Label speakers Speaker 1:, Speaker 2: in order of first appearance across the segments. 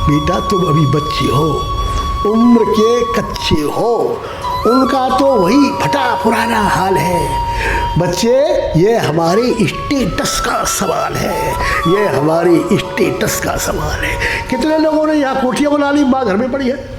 Speaker 1: बेटा तुम अभी बच्चे हो, उम्र के कच्चे हो, उनका तो वही फटा पुराना हाल है। बच्चे, ये हमारी स्टेटस का सवाल है, ये हमारी स्टेटस का सवाल है। कितने लोगों ने यहाँ कोठियाँ बना ली, माँ घर में पड़ी है।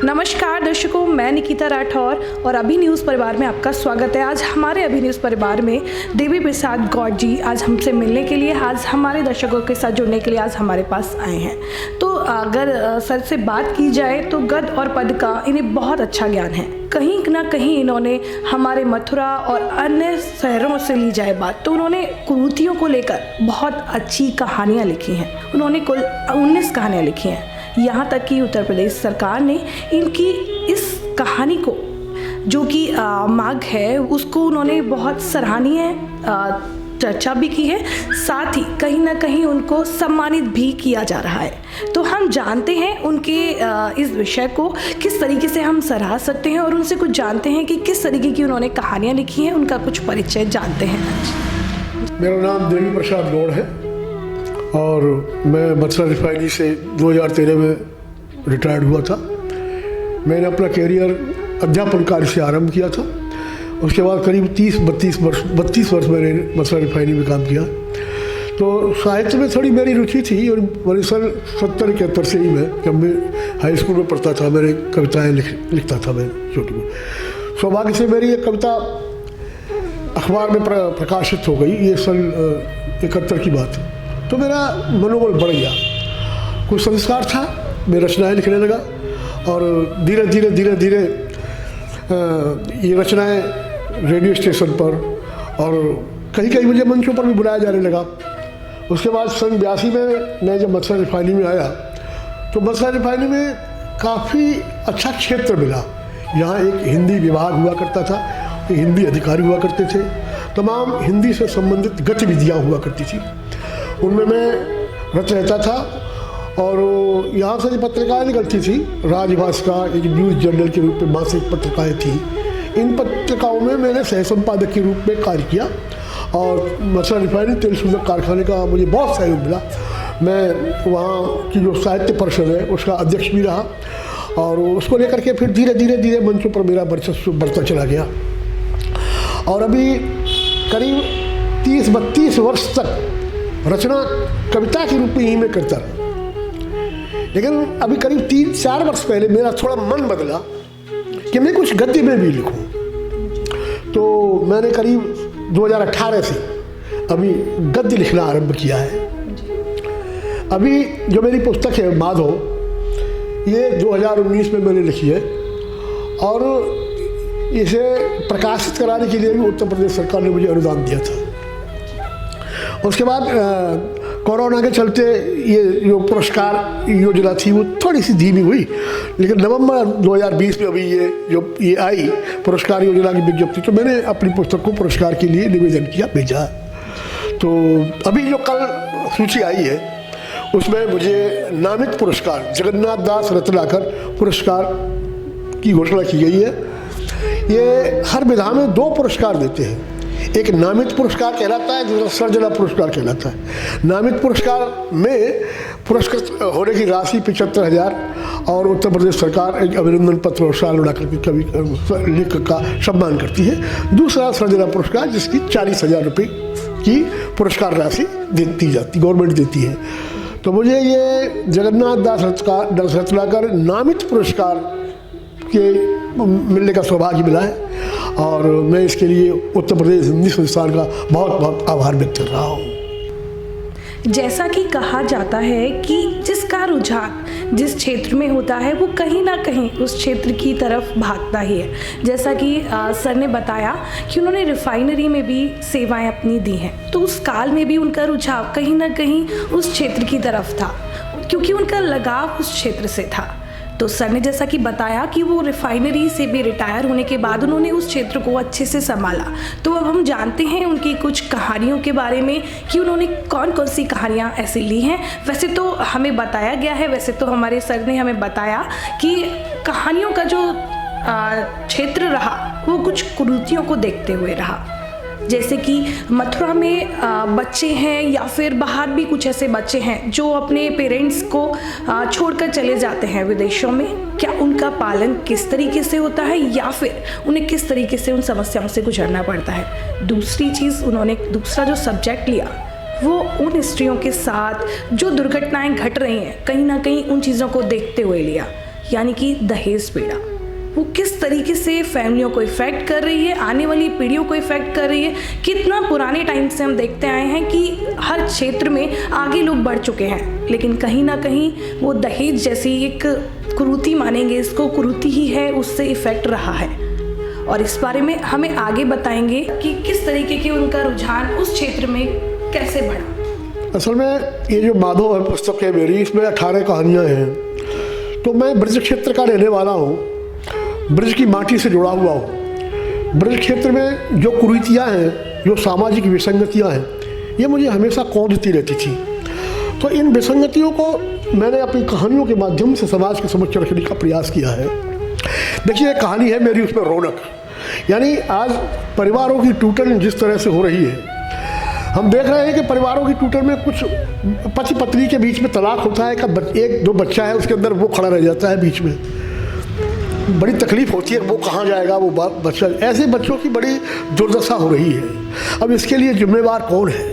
Speaker 2: नमस्कार दर्शकों, मैं निकिता राठौर और अभी न्यूज़ परिवार में आपका स्वागत है। आज हमारे अभी न्यूज़ परिवार में देवी प्रसाद गौड़ जी आज हमसे मिलने के लिए, आज हमारे दर्शकों के साथ जुड़ने के लिए आज हमारे पास आए हैं। तो अगर सर से बात की जाए तो गद्य और पद्य का इन्हें बहुत अच्छा ज्ञान है। कहीं ना कहीं इन्होंने हमारे मथुरा और अन्य शहरों से ली जाए बात तो उन्होंने कुरीतियों को लेकर बहुत अच्छी कहानियाँ लिखी हैं। उन्होंने कुल 19 कहानियाँ लिखी हैं। यहाँ तक कि उत्तर प्रदेश सरकार ने इनकी इस कहानी को, जो कि माघ है, उसको उन्होंने बहुत सराहनीय चर्चा भी की है। साथ ही कहीं ना कहीं उनको सम्मानित भी किया जा रहा है। तो हम जानते हैं उनके इस विषय को किस तरीके से हम सराह सकते हैं और उनसे कुछ जानते हैं कि किस तरीके की उन्होंने कहानियाँ लिखी हैं। उनका कुछ परिचय जानते हैं आज।
Speaker 1: मेरा नाम देवी प्रसाद गौड़ है और मैं मथुरा रिफाइनरी से 2013 में रिटायर्ड हुआ था। मैंने अपना कैरियर अध्यापन कार्य से आरंभ किया था। उसके बाद करीब 32 वर्ष मैंने मथुरा रिफाइनरी में काम किया। तो साहित्य में थोड़ी मेरी रुचि थी और मेरे सन 70-71 से ही मैं, जब मैं हाई स्कूल में पढ़ता था, मेरे कविताएँ लिखता था मैं छोटी को। सौभाग्य से मेरी एक कविता अखबार में प्रकाशित हो गई, ये सन 71 की बात है। तो मेरा मनोबल बढ़ गया, कुछ संस्कार था, मैं रचनाएँ लिखने लगा और धीरे धीरे ये रचनाएँ रेडियो स्टेशन पर और कहीं मुझे मंचों पर भी बुलाया जाने लगा। उसके बाद सन 82 में मैं जब मथुरा रिफाइनरी में आया तो मथुरा रिफाइनरी में काफ़ी अच्छा क्षेत्र मिला। यहाँ एक हिंदी विभाग हुआ करता था, हिंदी अधिकारी हुआ करते थे, तमाम हिंदी से संबंधित गतिविधियाँ हुआ करती थी, उनमें मैं रत रहता था। और यहाँ से जो पत्रिकाएँ निकलती थी, राजभाषा एक न्यूज़ जर्नल के रूप में मासिक पत्रिकाएँ थी, इन पत्रिकाओं में मैंने सह संपादक के रूप में कार्य किया और मथुरा रिफाइनरी तेल शोधक कारखाने का मुझे बहुत सहयोग मिला। मैं वहाँ की जो साहित्य परिषद है उसका अध्यक्ष भी रहा और उसको लेकर के फिर धीरे धीरे मंचों पर मेरा वर्चस्व बढ़ता चला गया और अभी करीब 30-32 वर्ष तक रचना कविता के रूप में ही मैं करता रहा। लेकिन अभी करीब 3-4 वर्ष पहले मेरा थोड़ा मन बदला कि मैं कुछ गद्य में भी लिखूं। तो मैंने करीब 2018 से अभी गद्य लिखना आरंभ किया है। अभी जो मेरी पुस्तक है माधव, ये 2019 में मैंने लिखी है और इसे प्रकाशित कराने के लिए भी उत्तर प्रदेश सरकार ने मुझे अनुदान दिया था। उसके बाद कोरोना के चलते ये जो पुरस्कार योजना थी वो थोड़ी सी धीमी हुई, लेकिन नवंबर 2020 में अभी ये आई पुरस्कार योजना की विज्ञप्ति, तो मैंने अपनी पुस्तक को पुरस्कार के लिए निवेदन किया, भेजा। तो अभी जो कल सूची आई है उसमें मुझे नामित पुरस्कार जगन्नाथ दास रत्नाकर पुरस्कार की घोषणा की गई है। ये हर विधा में 2 पुरस्कार देते हैं, एक नामित पुरस्कार कहलाता है, दूसरा सर्जना पुरस्कार कहलाता है। नामित पुरस्कार में पुरस्कृत होने की राशि 75,000 और उत्तर प्रदेश सरकार एक अभिनंदन पत्र और शाल उड़ा करके कवि लेखक का सम्मान करती है। दूसरा सर्जना पुरस्कार जिसकी 40,000 रुपये की पुरस्कार राशि दी जाती, गवर्नमेंट देती है। तो मुझे ये जगन्नाथ दास रत्नाकर नामित पुरस्कार के मिलने का सौभाग्य मिला है और मैं इसके लिए उत्तर प्रदेश हिंदी संस्थान का बहुत आभार व्यक्त कर रहा हूँ।
Speaker 2: जैसा कि कहा जाता है कि जिसका रुझान जिस क्षेत्र में होता है वो कहीं ना कहीं उस क्षेत्र की तरफ भागता ही है। जैसा कि सर ने बताया कि उन्होंने रिफाइनरी में भी सेवाएं अपनी दी हैं, तो उस काल में भी उनका रुझान कहीं ना कहीं उस क्षेत्र की तरफ था क्योंकि उनका लगाव उस क्षेत्र से था। तो सर ने जैसा कि बताया कि वो रिफाइनरी से भी रिटायर होने के बाद उन्होंने उस क्षेत्र को अच्छे से संभाला। तो अब हम जानते हैं उनकी कुछ कहानियों के बारे में कि उन्होंने कौन कौन सी कहानियाँ ऐसी ली हैं। वैसे तो हमें बताया गया है, वैसे तो हमारे सर ने हमें बताया कि कहानियों का जो क्षेत्र रहा वो कुछ कुरीतियों को देखते हुए रहा। जैसे कि मथुरा में बच्चे हैं या फिर बाहर भी कुछ ऐसे बच्चे हैं जो अपने पेरेंट्स को छोड़कर चले जाते हैं विदेशों में, क्या उनका पालन किस तरीके से होता है या फिर उन्हें किस तरीके से उन समस्याओं से गुजरना पड़ता है। दूसरी चीज़, उन्होंने दूसरा जो सब्जेक्ट लिया वो उन स्त्रियों के साथ जो दुर्घटनाएं घट रही हैं कहीं ना कहीं उन चीज़ों को देखते हुए लिया, यानी कि दहेज पीड़ा। वो किस तरीके से फैमिलियों को इफ़ेक्ट कर रही है, आने वाली पीढ़ियों को इफ़ेक्ट कर रही है। कितना पुराने टाइम से हम देखते आए हैं कि हर क्षेत्र में आगे लोग बढ़ चुके हैं, लेकिन कहीं ना कहीं वो दहेज जैसी एक कुरीति, मानेंगे इसको कुरीति ही है, उससे इफ़ेक्ट रहा है। और इस बारे में हमें आगे बताएंगे कि किस तरीके के उनका रुझान उस क्षेत्र में कैसे बढ़ा।
Speaker 1: असल में ये जो माधव है पुस्तक है मेरी, इसमें 18 कहानियाँ हैं। तो मैं ब्रज क्षेत्र का रहने वाला हूँ, ब्रज की माटी से जुड़ा हुआ हूँ। ब्रज क्षेत्र में जो कुरीतियाँ हैं, जो सामाजिक विसंगतियाँ हैं, ये मुझे हमेशा कौंधती रहती थी। तो इन विसंगतियों को मैंने अपनी कहानियों के माध्यम से समाज के समक्ष रखने का प्रयास किया है। देखिए, एक कहानी है मेरी, उसमें रौनक, यानी आज परिवारों की टूटन जिस तरह से हो रही है, हम देख रहे हैं कि परिवारों की टूटन में कुछ पति पत्नी के बीच में तलाक होता है, एक दो बच्चा है उसके अंदर वो खड़ा रह जाता है बीच में, बड़ी तकलीफ होती है, वो कहाँ जाएगा वो बच्चा। ऐसे बच्चों की बड़ी दुर्दशा हो रही है। अब इसके लिए जिम्मेवार कौन है?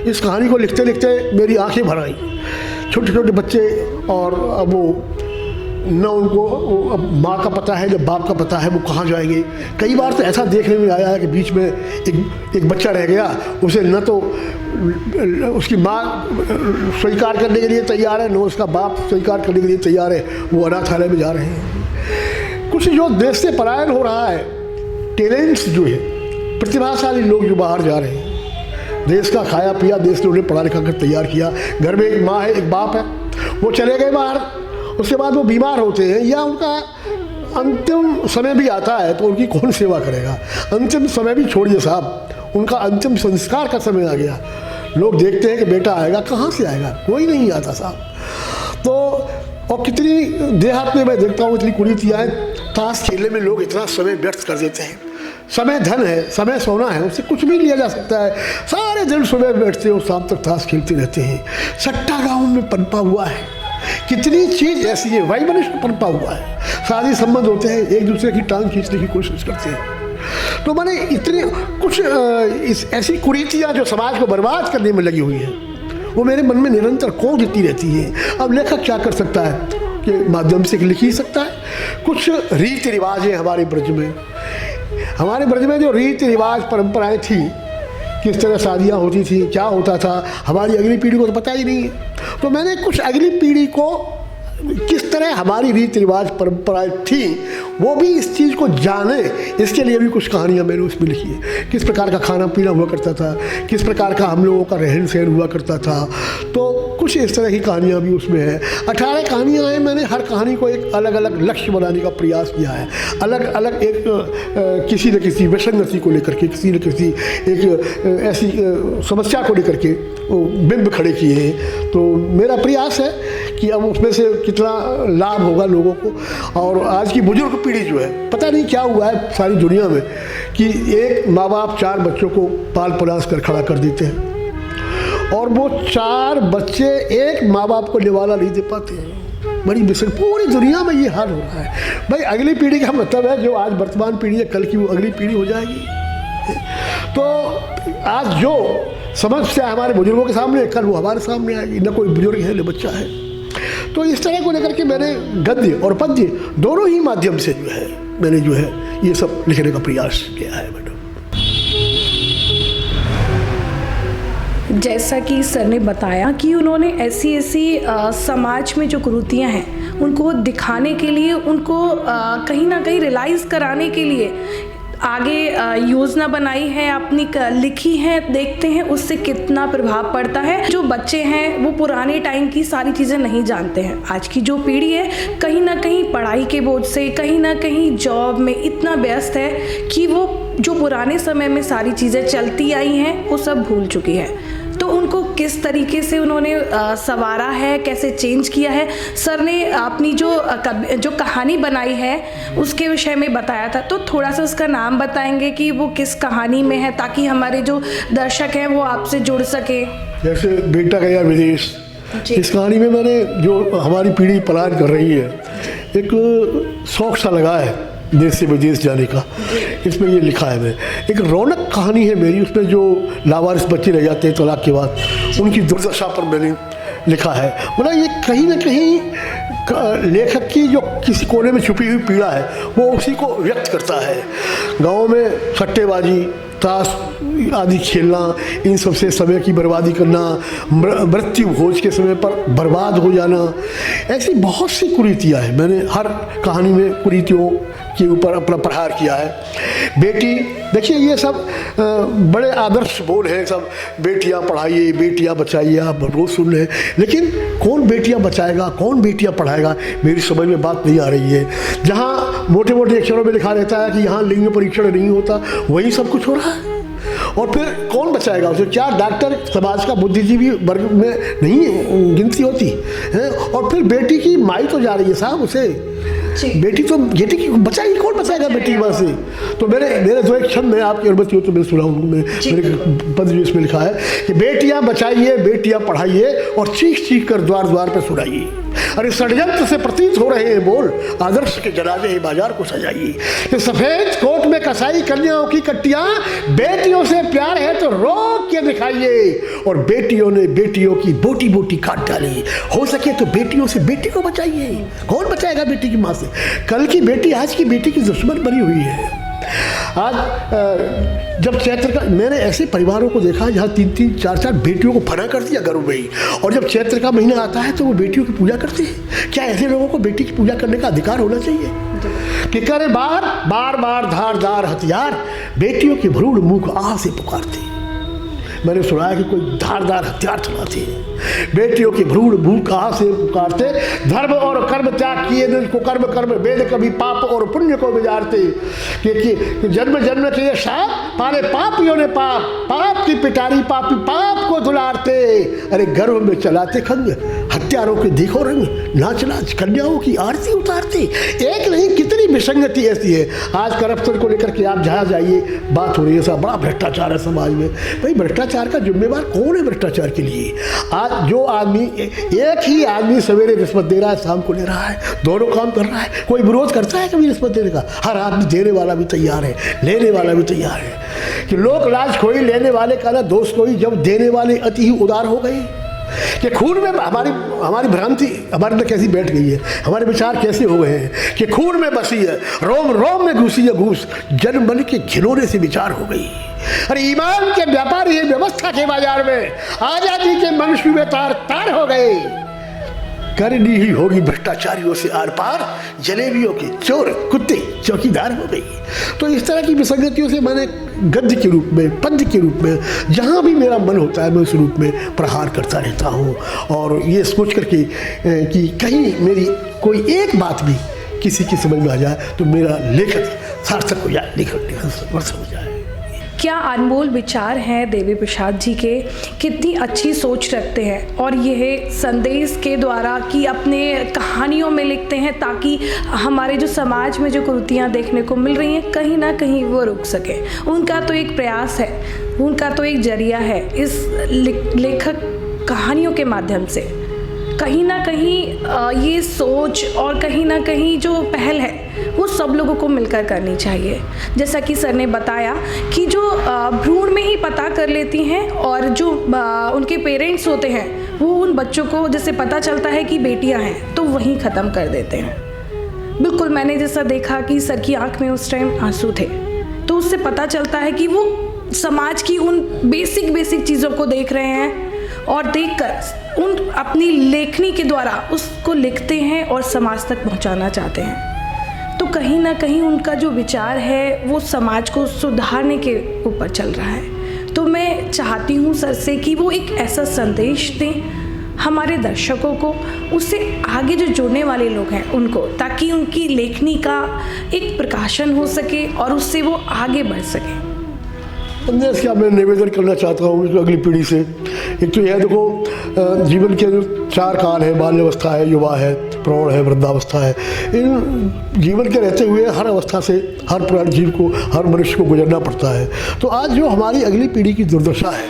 Speaker 1: इस कहानी को लिखते लिखते मेरी आंखें भर आई। छोटे छोटे बच्चे, और अब वो न उनको अब माँ का पता है न बाप का पता है, वो कहाँ जाएंगे। कई बार तो ऐसा देखने में आया है कि बीच में एक बच्चा रह गया, उसे न तो उसकी माँ स्वीकार करने के लिए तैयार है, न उसका बाप स्वीकार करने के लिए तैयार है, वो अनाथालय में जा रहे हैं। कुछ जो देश से पलायन हो रहा है, टैलेंट्स जो है, प्रतिभाशाली लोग जो बाहर जा रहे हैं, देश का खाया पिया देश ने उन्हें पढ़ा लिखा कर तैयार किया। घर में एक माँ है, एक बाप है, वो चले गए बाहर, उसके बाद वो बीमार होते हैं या उनका अंतिम समय भी आता है तो उनकी कौन सेवा करेगा। अंतिम समय भी छोड़िए साहब, उनका अंतिम संस्कार का समय आ गया, लोग देखते हैं कि बेटा आएगा, कहाँ से आएगा, कोई नहीं आता साहब। तो और कितनी देहात में मैं देखता हूँ इतनी कुरीतियाँ हैं, ताश खेलने में लोग इतना समय व्यर्थ कर देते हैं। समय धन है, समय सोना है, उससे कुछ भी लिया जा सकता है। सारे दिन सुबह बैठते हैं और शाम तक ताश खेलते रहते हैं। सट्टा गाँव में पनपा हुआ है, कितनी चीज़ ऐसी है, वाइब्रेशन पनपा हुआ है। शादी संबंध होते हैं, एक दूसरे की टांग खींचने की कोशिश करते हैं। तो मैंने इतने कुछ ऐसी कुरीतियाँ जो समाज को बर्बाद करने में लगी हुई हैं, वो मेरे मन में निरंतर कौंधती रहती है। अब लेखक क्या कर सकता है कि माध्यम से लिख ही सकता है। कुछ रीति रिवाज है हमारे ब्रज में, जो रीति रिवाज परंपराएं थी, किस तरह शादियाँ होती थी, क्या होता था, हमारी अगली पीढ़ी को तो पता ही नहीं है। तो मैंने कुछ अगली पीढ़ी को किस तरह हमारी रीति रिवाज परंपराएं थी वो भी इस चीज़ को जाने, इसके लिए भी कुछ कहानियाँ मैंने उसमें लिखी है। किस प्रकार का खाना पीना हुआ करता था, किस प्रकार का हम लोगों का रहन सहन हुआ करता था, तो कुछ इस तरह की कहानियाँ भी उसमें हैं। 18 कहानियाँ हैं। मैंने हर कहानी को एक अलग अलग लक्ष्य बनाने का प्रयास किया है, अलग अलग एक किसी न किसी विसंगति को लेकर के, किसी न किसी एक ऐसी समस्या को लेकर के बिंब खड़े किए हैं। तो मेरा प्रयास है कि अब उसमें से कितना लाभ होगा लोगों को। और आज की बुजुर्ग पीढ़ी जो है, पता नहीं क्या हुआ है सारी दुनिया में कि एक माँ बाप 4 बच्चों को पाल पलास कर खड़ा कर देते हैं और वो 4 बच्चे एक माँ बाप को निवाला नहीं दे पाते हैं। बड़ी विसंग, पूरी दुनिया में ये हाल हो रहा है। भाई अगली पीढ़ी का मतलब है जो आज वर्तमान पीढ़ी है, कल की वो अगली पीढ़ी हो जाएगी। तो आज जो समस्या हमारे बुजुर्गों के सामने है, कल वो हमारे सामने आएगी। न कोई बुजुर्ग है न बच्चा है। तो इस तरह को लेकर के मैंने गद्य और पद्य दोनों ही माध्यम से जो है मैंने जो है ये सब लिखने का प्रयास किया है। मैडम,
Speaker 2: जैसा कि सर ने बताया कि उन्होंने ऐसी समाज में जो कुरीतियाँ हैं उनको दिखाने के लिए, उनको कहीं ना कहीं रियलाइज़ कराने के लिए आगे योजना बनाई है, अपनी लिखी है। देखते हैं उससे कितना प्रभाव पड़ता है। जो बच्चे हैं वो पुराने टाइम की सारी चीज़ें नहीं जानते हैं। आज की जो पीढ़ी है कहीं ना कहीं पढ़ाई के बोझ से, कहीं ना कहीं जॉब में इतना व्यस्त है कि वो जो पुराने समय में सारी चीज़ें चलती आई हैं वो सब भूल चुकी है। तो उनको किस तरीके से उन्होंने संवारा है, कैसे चेंज किया है। सर ने अपनी जो कहानी बनाई है उसके विषय में बताया था, तो थोड़ा सा उसका नाम बताएंगे कि वो किस कहानी में है, ताकि हमारे जो दर्शक हैं वो आपसे जुड़ सके।
Speaker 1: जैसे बेटा गया विदेश, इस कहानी में मैंने जो हमारी पीढ़ी पलायन कर रही है, एक शौक सा लगा है देश से विदेश जाने का, इसमें ये लिखा है। मैं एक रौनक कहानी है मेरी, उसमें जो लावारिस बच्चे रह जाते हैं तलाक के बाद, उनकी दुर्दशा पर मैंने लिखा है। मतलब ये कहीं ना कहीं लेखक की जो किसी कोने में छुपी हुई पीड़ा है वो उसी को व्यक्त करता है। गाँव में सट्टेबाजी, ताश आदि खेलना, इन सबसे समय की बर्बादी करना, मृत्यु भोज के समय पर बर्बाद हो जाना, ऐसी बहुत सी कुरीतियाँ हैं। मैंने हर कहानी में कुरीतियों के ऊपर अपना प्रहार किया है। बेटी, देखिए ये सब बड़े आदर्श बोल हैं, सब बेटियां पढ़ाइए, बेटियां बचाइए, आप रोज़ सुन रहे हैं, लेकिन कौन बेटियां बचाएगा, कौन बेटियां पढ़ाएगा, मेरी समझ में बात नहीं आ रही है। जहाँ मोटे मोटे अक्षरों में लिखा रहता है कि यहाँ लिंग परीक्षण नहीं होता, वही सब कुछ हो रहा है। और फिर कौन बचाएगा उसे? क्या डॉक्टर समाज का बुद्धिजीवी वर्ग में नहीं गिनती होती है? और फिर बेटी की माई तो जा रही है साहब, उसे बेटी की बचाएगी, कौन बचाएगा बेटी की माँ से? तो मेरे दो एक छंद है, आपकी अनुमति हो तो मैं सुनाऊँ। मेरे पद जो इसमें लिखा है कि बेटियां बचाइए, बेटियां पढ़ाइए और चीख चीख कर द्वार द्वार पर सुनाइए। अरे षड्यंत्र से प्रतीत हो रहे हैं बोल, आदर्श के जनाजे ही बाजार को सजाइए। कि सफेद कोट में कसाई कन्याओं की कट्टियां, बेटियों से प्यार है तो रोक के दिखाइए। और बेटियों ने बेटियों की बोटी बोटी काट डाली, हो सके तो बेटियों से बेटी को बचाइए। कौन बचाएगा बेटी की माँ से? कल की बेटी आज की बेटी की दुश्मन बनी हुई है। आज जब चैत्र का, मैंने ऐसे परिवारों को देखा जहाँ 3-3, 4-4 बेटियों को फना कर दिया गर्भ में ही, और जब चैत्र का महीना आता है तो वो बेटियों की पूजा करते हैं। क्या ऐसे लोगों को बेटी की पूजा करने का अधिकार होना चाहिए? कि करे बार बार धारदार हथियार, बेटियों के भ्रूण मुख आह से पुकारते। मैंने सुना है कि कोई धारदार हथियार चलाते हैं। बेटियों के भ्रूण मुख आह से पुकारते, धर्म और कर्म त्याग किए निज को कर्म कर्म वेद कभी पाप और पुण्य को बिजारते। कि जन्म जन्म के ये शाप पाले पापियों ने पाप, पाप की पिटारी पापी पाप को दुलारते। अरे गर्भ में चलाते खंग, हत्यारों के देखो रंग, नाच नाच कन्याओं की आरती उतारते। एक नहीं कितनी विसंगति ऐसी है। आज करप्शन को लेकर के आप जहाँ जाइए बात हो रही है, सब बड़ा भ्रष्टाचार है समाज में। भाई भ्रष्टाचार का जिम्मेवार कौन है भ्रष्टाचार के लिए? आज जो आदमी, एक ही आदमी सवेरे रिश्वत दे रहा है, शाम को ले रहा है, दोनों काम कर रहा है। कोई विरोध करता है कभी रिश्वत देने का? हर आदमी देने वाला भी तैयार है, लेने वाला भी तैयार है। कि लोक लाज खोई, लेने वाले का ना दोष कोई, जब देने वाले अति ही उदार हो गए। कि खून में हमारी भ्रांति हमारे अंदर कैसी बैठ गई है, हमारे विचार कैसे हो गए हैं कि खून में बसी है, रोम रोम में घुसी है घूस, जन मन के घिनौने से विचार हो गई। अरे ईमान के व्यापारी है व्यवस्था के बाजार में, आजादी के मनुष्य में तार तार हो गए। करनी ही होगी भ्रष्टाचारियों से आर पार, जलेबियों के चोर कुत्ते चौकीदार हो गई। तो इस तरह की विसंगतियों से मैंने गद्य के रूप में, पद्य के रूप में, जहाँ भी मेरा मन होता है मैं उस रूप में प्रहार करता रहता हूँ। और ये सोच करके कि कहीं मेरी कोई एक बात भी किसी की समझ में आ जाए तो मेरा लेखन सार्थक हो जाए, लेखन सफल हो जाए।
Speaker 2: क्या अनमोल विचार हैं देवी प्रसाद जी के, कितनी अच्छी सोच रखते हैं, और यह संदेश के द्वारा कि अपने कहानियों में लिखते हैं ताकि हमारे जो समाज में जो कुरीतियाँ देखने को मिल रही हैं कहीं ना कहीं वो रुक सके। उनका तो एक प्रयास है, उनका तो एक जरिया है इस लेखक कहानियों के माध्यम से। कहीं ना कहीं ये सोच और कहीं ना कहीं जो पहल है वो सब लोगों को मिलकर करनी चाहिए। जैसा कि सर ने बताया कि जो भ्रूण में ही पता कर लेती हैं और जो उनके पेरेंट्स होते हैं वो उन बच्चों को जैसे पता चलता है कि बेटियां हैं तो वहीं ख़त्म कर देते हैं। बिल्कुल मैंने जैसा देखा कि सर की आंख में उस टाइम आंसू थे, तो उससे पता चलता है कि वो समाज की उन बेसिक चीज़ों को देख रहे हैं और देखकर उन अपनी लेखनी के द्वारा उसको लिखते हैं और समाज तक पहुंचाना चाहते हैं। तो कहीं ना कहीं उनका जो विचार है वो समाज को सुधारने के ऊपर चल रहा है। तो मैं चाहती हूँ सर से कि वो एक ऐसा संदेश दें हमारे दर्शकों को, उससे आगे जो जुड़ने वाले लोग हैं उनको, ताकि उनकी लेखनी का एक प्रकाशन हो सके और उससे वो आगे बढ़ सके।
Speaker 1: संदेश क्या मैं निवेदन करना चाहता हूँ अगली पीढ़ी से। एक तो यह देखो, जीवन के जो 4 काल है, बाल्यावस्था है, युवा है, प्रौढ़ है, वृद्धावस्था है। इन जीवन के रहते हुए हर अवस्था से हर प्राणी जीव को, हर मनुष्य को गुजरना पड़ता है। तो आज जो हमारी अगली पीढ़ी की दुर्दशा है,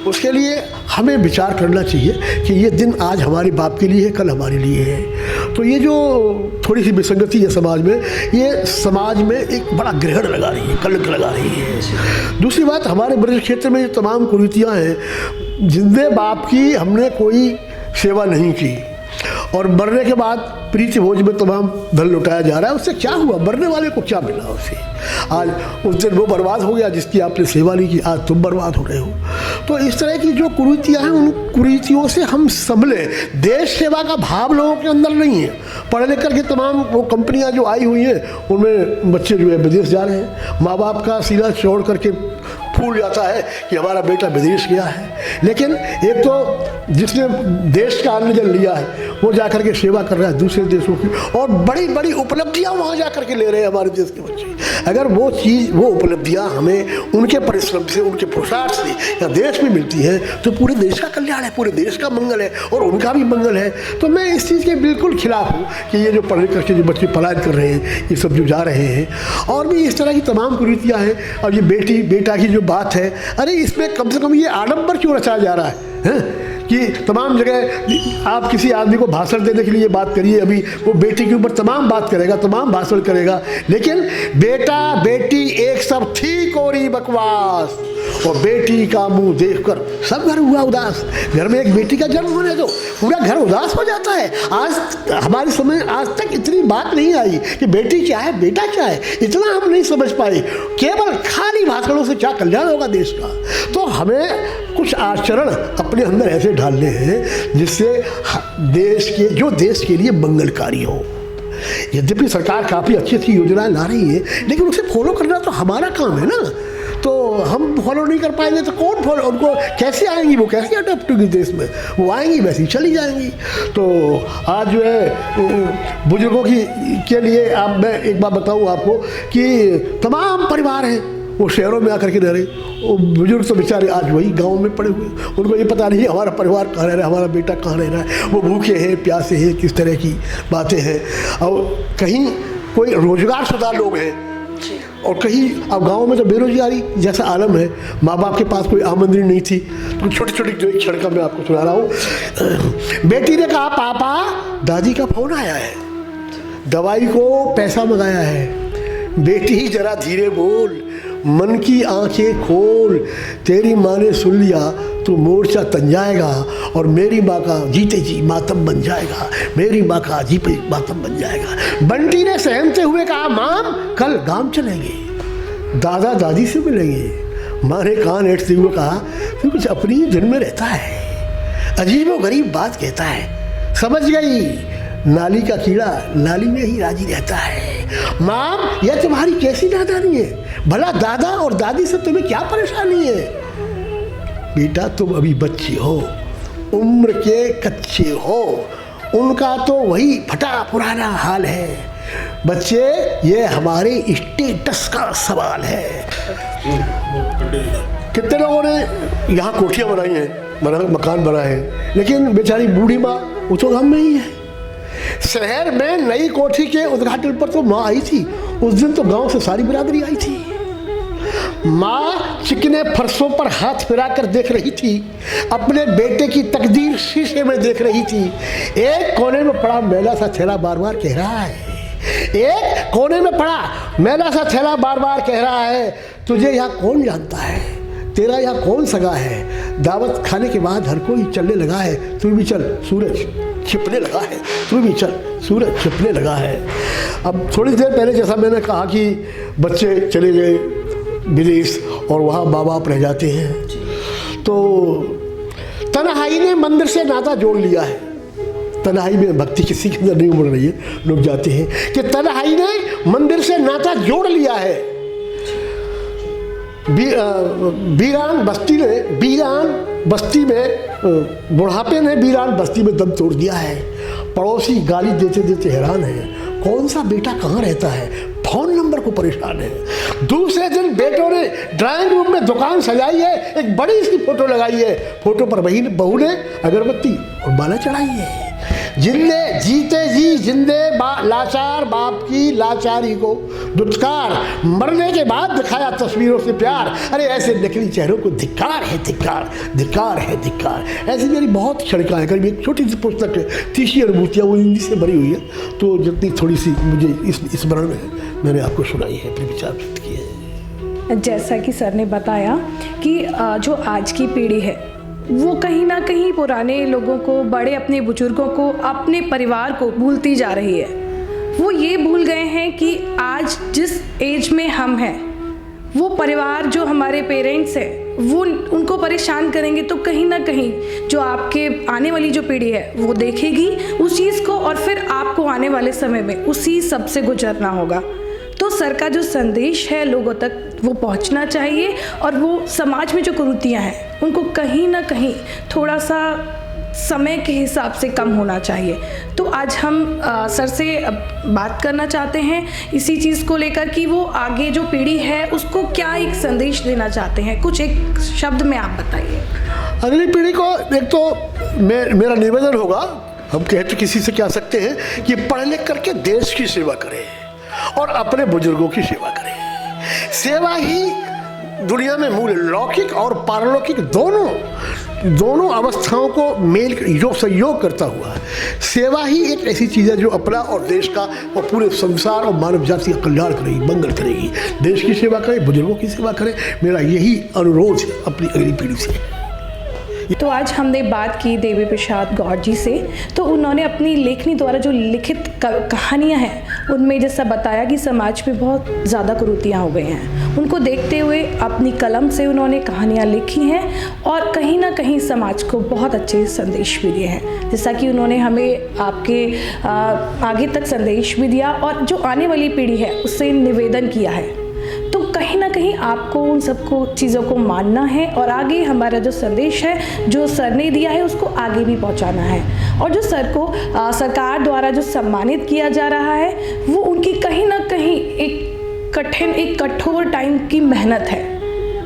Speaker 1: उसके लिए हमें विचार करना चाहिए कि ये दिन आज हमारे बाप के लिए है, कल हमारे लिए है। तो ये जो थोड़ी सी विसंगति है समाज में, ये समाज में एक बड़ा ग्रहण लगा रही है, कलंक लगा रही है। दूसरी बात, हमारे ब्रज क्षेत्र में जो तमाम कुरीतियाँ हैं, जिंदे बाप की हमने कोई सेवा नहीं की और मरने के बाद प्रीति भोज में तमाम धन लुटाया जा रहा है। उससे क्या हुआ? मरने वाले को क्या मिला उसे? आज उस दिन वो बर्बाद हो गया जिसकी आपने सेवा नहीं की, आज तुम बर्बाद हो रहे हो। तो इस तरह की जो कुरीतियाँ हैं, उन कुरीतियों से हम संभले। देश सेवा का भाव लोगों के अंदर नहीं है। पढ़ लिख कर के तमाम वो कंपनियाँ जो आई हुई हैं, उनमें बच्चे जो है विदेश जा रहे हैं। माँ बाप का सीना छोड़ करके फूल जाता है कि हमारा बेटा विदेश गया है। लेकिन एक तो जिसने देश का अन्न जल लिया है, वो जाकर के सेवा कर रहा है दूसरे देशों की, और बड़ी बड़ी उपलब्धियां वहाँ जाकर के ले रहे हैं हमारे देश के बच्चे। अगर वो चीज़, वो उपलब्धियां हमें उनके परिश्रम से, उनके पुरुषार्थ से या देश में मिलती है, तो पूरे देश का कल्याण है, पूरे देश का मंगल है और उनका भी मंगल है। तो मैं इस चीज़ के बिल्कुल खिलाफ हूँ कि ये जो पढ़ लिख करके जो बच्चे पलायन कर रहे हैं, ये सब जो जा रहे हैं, और भी इस तरह की तमाम कुरीतियाँ हैं। और ये बेटी बेटा की जो बात है, अरे इसमें कम से कम ये आडंबर क्यों रचा जा रहा है कि तमाम जगह आप किसी आदमी को भाषण देने के लिए बात करिए, अभी वो बेटी के ऊपर तमाम बात करेगा, तमाम भाषण करेगा, लेकिन बेटा बेटी एक सब थी कोरी बकवास, और बेटी का मुंह देखकर सब घर हुआ उदास। घर में एक बेटी का जन्म होने दो, पूरा घर उदास हो जाता है। आज हमारे समय आज तक इतनी बात नहीं आई कि बेटी क्या है, बेटा क्या है, इतना हम नहीं समझ पाए। केवल खाली भाषणों से क्या कल्याण होगा देश का? तो हमें कुछ आचरण अपने अंदर ऐसे ढालने हैं जिससे देश के लिए मंगलकारी हो। यद्यपि सरकार काफ़ी अच्छी अच्छी योजनाएं ला रही है, लेकिन उसे फॉलो करना तो हमारा काम है ना। तो हम फॉलो नहीं कर पाएंगे तो कौन फॉलो, उनको कैसे आएंगी, वो कैसे अडॉप्ट होगी देश में? वो आएंगी वैसे ही चली जाएंगी। तो आज जो है बुजुर्गों के लिए मैं एक बात बताऊँ आपको कि तमाम परिवार हैं वो शहरों में आकर के रह रहे, वो बुजुर्ग तो बेचारे आज वही गांव में पड़े हुए, उनको ये पता नहीं हमारा परिवार कहाँ रह रहा है, हमारा बेटा कहाँ रह रहा है। वो भूखे हैं, प्यासे हैं, किस तरह की बातें हैं। और कहीं कोई रोजगार शुदा लोग हैं और कहीं अब गाँव में तो बेरोजगारी जैसा आलम है। माँ बाप के पास कोई आमदनी नहीं थी। तो छोटी छोटी जो एक छड़का मैं आपको सुना रहा हूँ। बेटी ने कहा, पापा दादी का फोन आया है, दवाई को पैसा मंगाया है। बेटी जरा धीरे बोल, मन की आंखें खोल, तेरी माँ ने सुन लिया तो मोर्चा तन जाएगा और मेरी माँ का जीते जी मातम बन जाएगा, मेरी माँ का जीते मातम बन जाएगा। बंटी ने सहमते हुए कहा, माम कल गांव चलेंगे, दादा दादी से मिलेंगे। माँ ने कान ऐंठते हुए कहा, तू कुछ अपनी ही धुन में रहता है, अजीबो गरीब बात कहता है। समझ गई, नाली का कीड़ा नाली में ही राजी रहता है। माम यह तुम्हारी कैसी नादानी है? भला दादा और दादी से तुम्हें क्या परेशानी है? बेटा तुम अभी बच्चे हो, उम्र के कच्चे हो, उनका तो वही फटा पुराना हाल है। बच्चे ये हमारे स्टेटस का सवाल है। कितने लोगों ने यहाँ कोठियाँ बनाई हैं, मकान बनाए हैं, लेकिन बेचारी बूढ़ी माँ वो तो गम में ही है। शहर में नई कोठी के उद्घाटन पर तो माँ आई थी, उस दिन तो गांव से सारी बिरादरी आई थी। माँ चिकने फर्शों पर हाथ फिरा कर देख रही थी, अपने बेटे की तकदीर शीशे में देख रही थी। एक कोने में पड़ा मैला सा थैला बार बार कह रहा है, एक कोने में पड़ा मैला सा थैला बार बार कह रहा है, तुझे यहाँ कौन जानता है, तेरा यहाँ कौन सगा है। दावत खाने के बाद हर कोई चलने लगा है, तू भी चल, सूरज छिपने लगा है, तू भी चल, सूरज छिपने लगा है। अब थोड़ी देर पहले जैसा मैंने कहा कि बच्चे चले गए विदेश और वहाँ माँ बाप रह जाते हैं, तो तन्हाई ने मंदिर से नाता जोड़ लिया है। तन्हाई में भक्ति किसी के अंदर नहीं उमड़ रही है, लोग जाते हैं कि तन्हाई ने मंदिर से नाता जोड़ लिया है। वीरान बस्ती में बुढ़ापे ने वीरान बस्ती में दम तोड़ दिया है। पड़ोसी गाली देते देते हैरान है, कौन सा बेटा कहाँ रहता है, फोन नंबर को परेशान है। दूसरे दिन बेटों ने ड्राइंग रूम में दुकान सजाई है, एक बड़ी सी फोटो लगाई है, फोटो पर बहू ने अगरबत्ती और माला चढ़ाई है। जिंदे जीते जी जिंदे लाचार बाप की लाचारी को दुत्कार, मरने के बाद दिखाया तस्वीरों से प्यार। अरे ऐसे नकली चेहरों को धिक्कार है, धिक्कार, धिक्कार है, धिक्कार। ऐसी मेरी बहुत क्षणिकाएं हैं। करीब एक छोटी सी पुस्तक है, तीसरी अनुभूतियाँ, वो हिंदी से भरी हुई है, तो जितनी थोड़ी सी मुझे इस स्मरण में मैंने आपको सुनाई है, अपने विचार व्यक्त किए हैं।
Speaker 2: जैसा कि सर ने बताया कि जो आज की पीढ़ी है वो कहीं ना कहीं पुराने लोगों को, बड़े अपने बुजुर्गों को, अपने परिवार को भूलती जा रही है। वो ये भूल गए हैं कि आज जिस एज में हम हैं, वो परिवार जो हमारे पेरेंट्स हैं वो उनको परेशान करेंगे तो कहीं ना कहीं जो आपके आने वाली जो पीढ़ी है वो देखेगी उस चीज़ को, और फिर आपको आने वाले समय में उसी सब से गुजरना होगा। तो सर का जो संदेश है लोगों तक वो पहुंचना चाहिए, और वो समाज में जो कुरीतियाँ हैं उनको कहीं ना कहीं थोड़ा सा समय के हिसाब से कम होना चाहिए। तो आज हम सर से बात करना चाहते हैं इसी चीज़ को लेकर कि वो आगे जो पीढ़ी है उसको क्या एक संदेश देना चाहते हैं। कुछ एक शब्द में आप बताइए।
Speaker 1: अगली पीढ़ी को एक तो मेरा निवेदन होगा, हम कह तो किसी से क्या सकते हैं कि पढ़ लिख करके देश की सेवा करें और अपने बुजुर्गों की सेवा करें। सेवा ही दुनिया में मूल, लौकिक और पारलौकिक दोनों अवस्थाओं को मेल जो सहयोग करता हुआ है। सेवा ही एक ऐसी चीज़ है जो अपना और देश का और पूरे संसार और मानव जाति का कल्याण करेगी, मंगल करेगी। देश की सेवा करें, बुजुर्गों की सेवा करें, मेरा यही अनुरोध है अपनी अगली पीढ़ी से।
Speaker 2: तो आज हमने बात की देवी प्रसाद गौड़ जी से, तो उन्होंने अपनी लेखनी द्वारा जो लिखित कहानियाँ हैं उनमें जैसा बताया कि समाज में बहुत ज़्यादा कुरीतियाँ हो गई हैं, उनको देखते हुए अपनी कलम से उन्होंने कहानियाँ लिखी हैं और कहीं ना कहीं समाज को बहुत अच्छे संदेश भी दिए हैं। जैसा कि उन्होंने हमें आपके आगे तक संदेश भी दिया और जो आने वाली पीढ़ी है उससे निवेदन किया है। तो कहीं ना कहीं आपको उन सबको चीज़ों को मानना है और आगे हमारा जो संदेश है जो सर ने दिया है उसको आगे भी पहुंचाना है। और जो सर को सरकार द्वारा जो सम्मानित किया जा रहा है वो उनकी कहीं ना कहीं एक कठोर टाइम की मेहनत है।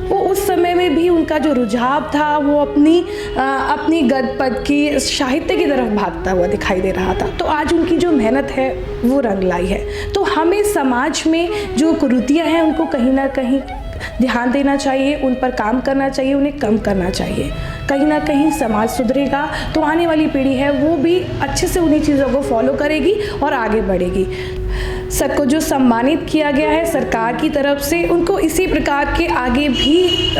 Speaker 2: वो उस समय में भी उनका जो रुझाव था वो अपनी गद्य पद की साहित्य की तरफ भागता हुआ दिखाई दे रहा था। तो आज उनकी जो मेहनत है वो रंग लाई है। तो हमें समाज में जो कुरीतियाँ हैं उनको कहीं ना कहीं ध्यान देना चाहिए, उन पर काम करना चाहिए, उन्हें कम करना चाहिए। कहीं ना कहीं समाज सुधरेगा तो आने वाली पीढ़ी है वो भी अच्छे से उन्हीं चीज़ों को फॉलो करेगी और आगे बढ़ेगी। सर को जो सम्मानित किया गया है सरकार की तरफ से, उनको इसी प्रकार के आगे भी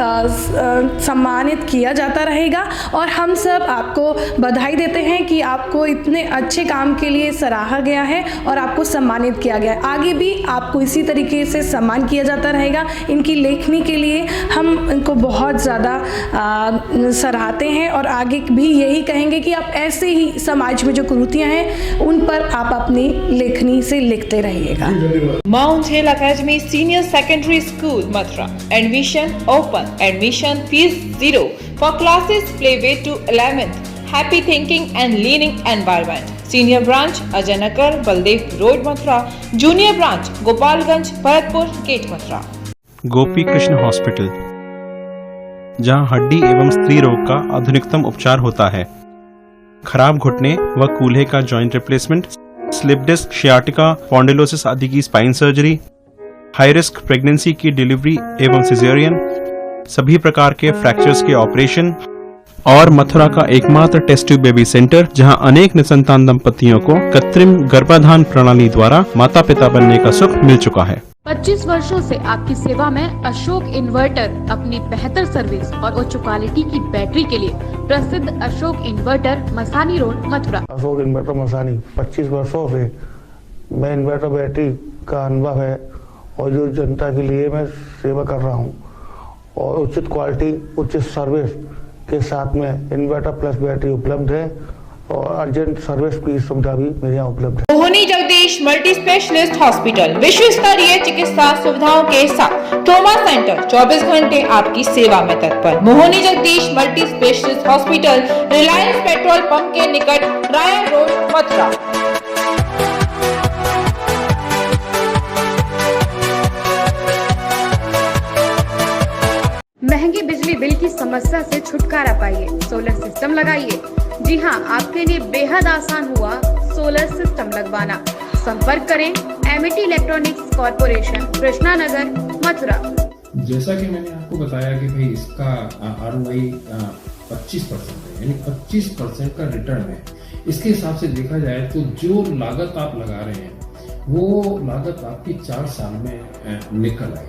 Speaker 2: सम्मानित किया जाता रहेगा। और हम सब आपको बधाई देते हैं कि आपको इतने अच्छे काम के लिए सराहा गया है और आपको सम्मानित किया गया है। आगे भी आपको इसी तरीके से सम्मान किया जाता रहेगा। इनकी लेखनी के लिए हम इनको बहुत ज़्यादा सराहते हैं और आगे भी यही कहेंगे कि आप ऐसे ही समाज में जो कुरीतियाँ हैं उन पर आप अपनी लेखनी से लिखते रहिएगा।
Speaker 3: Mount Hill Academy Senior Secondary School, Mathura. Admission open. Admission fees 0 for classes playway to 11th. Happy thinking and learning environment. Senior branch Ajanakar, Baldev Road, Mathura. Junior branch Gopalganj, Bharatpur Gate, Mathura.
Speaker 4: Gopi Krishna hospital, जहां हड्डी एवं स्त्री रोग का आधुनिकतम उपचार होता है। खराब घुटने व कूल्हे का joint replacement, slip disc, sciatica, spondylosis आदि की spine surgery, high risk pregnancy की डिलीवरी एवं सिजेरियन, सभी प्रकार के फ्रैक्चर्स के ऑपरेशन और मथुरा का एकमात्र टेस्ट ट्यूब बेबी सेंटर जहां अनेक निसंतान दंपतियों को कृत्रिम गर्भाधान प्रणाली द्वारा माता पिता बनने का सुख मिल चुका है।
Speaker 5: 25 वर्षों से आपकी सेवा में अशोक इन्वर्टर अपनी बेहतर सर्विस और उच्च क्वालिटी की बैटरी के लिए प्रसिद्ध Ashok inverter, Masani road, Mathura.
Speaker 6: Ashok inverter Masani 25 वर्षों से मैं इन्वर्टर बैटरी का अनुभव है और जो जनता के लिए मैं सेवा कर रहा हूँ और उचित क्वालिटी, उचित सर्विस के साथ में इन्वर्टर प्लस बैटरी उपलब्ध है और अर्जेंट सर्विस की सुविधा भी मेरे यहाँ उपलब्ध है।
Speaker 3: मोहनी जगदीश मल्टी स्पेशलिस्ट हॉस्पिटल विश्व स्तरीय चिकित्सा सुविधाओं के साथ ट्रॉमा सेंटर 24 घंटे आपकी सेवा में तत्पर। Mohini Jagdish multi specialist hospital, Reliance petrol pump के निकट, राया रोड, मथुरा।
Speaker 5: समस्या से छुटकारा पाइए, सोलर सिस्टम लगाइए। जी हां, आपके लिए बेहद आसान हुआ सोलर सिस्टम लगवाना। संपर्क करें Amity electronics corporation, Krishna Nagar, Mathura.
Speaker 7: जैसा कि मैंने आपको बताया कि भाई इसका ROI 25% है, यानी 25% का रिटर्न है। इसके हिसाब से देखा जाए तो जो लागत आप लगा रहे हैं वो लागत आपकी 4 साल में निकल आएगी।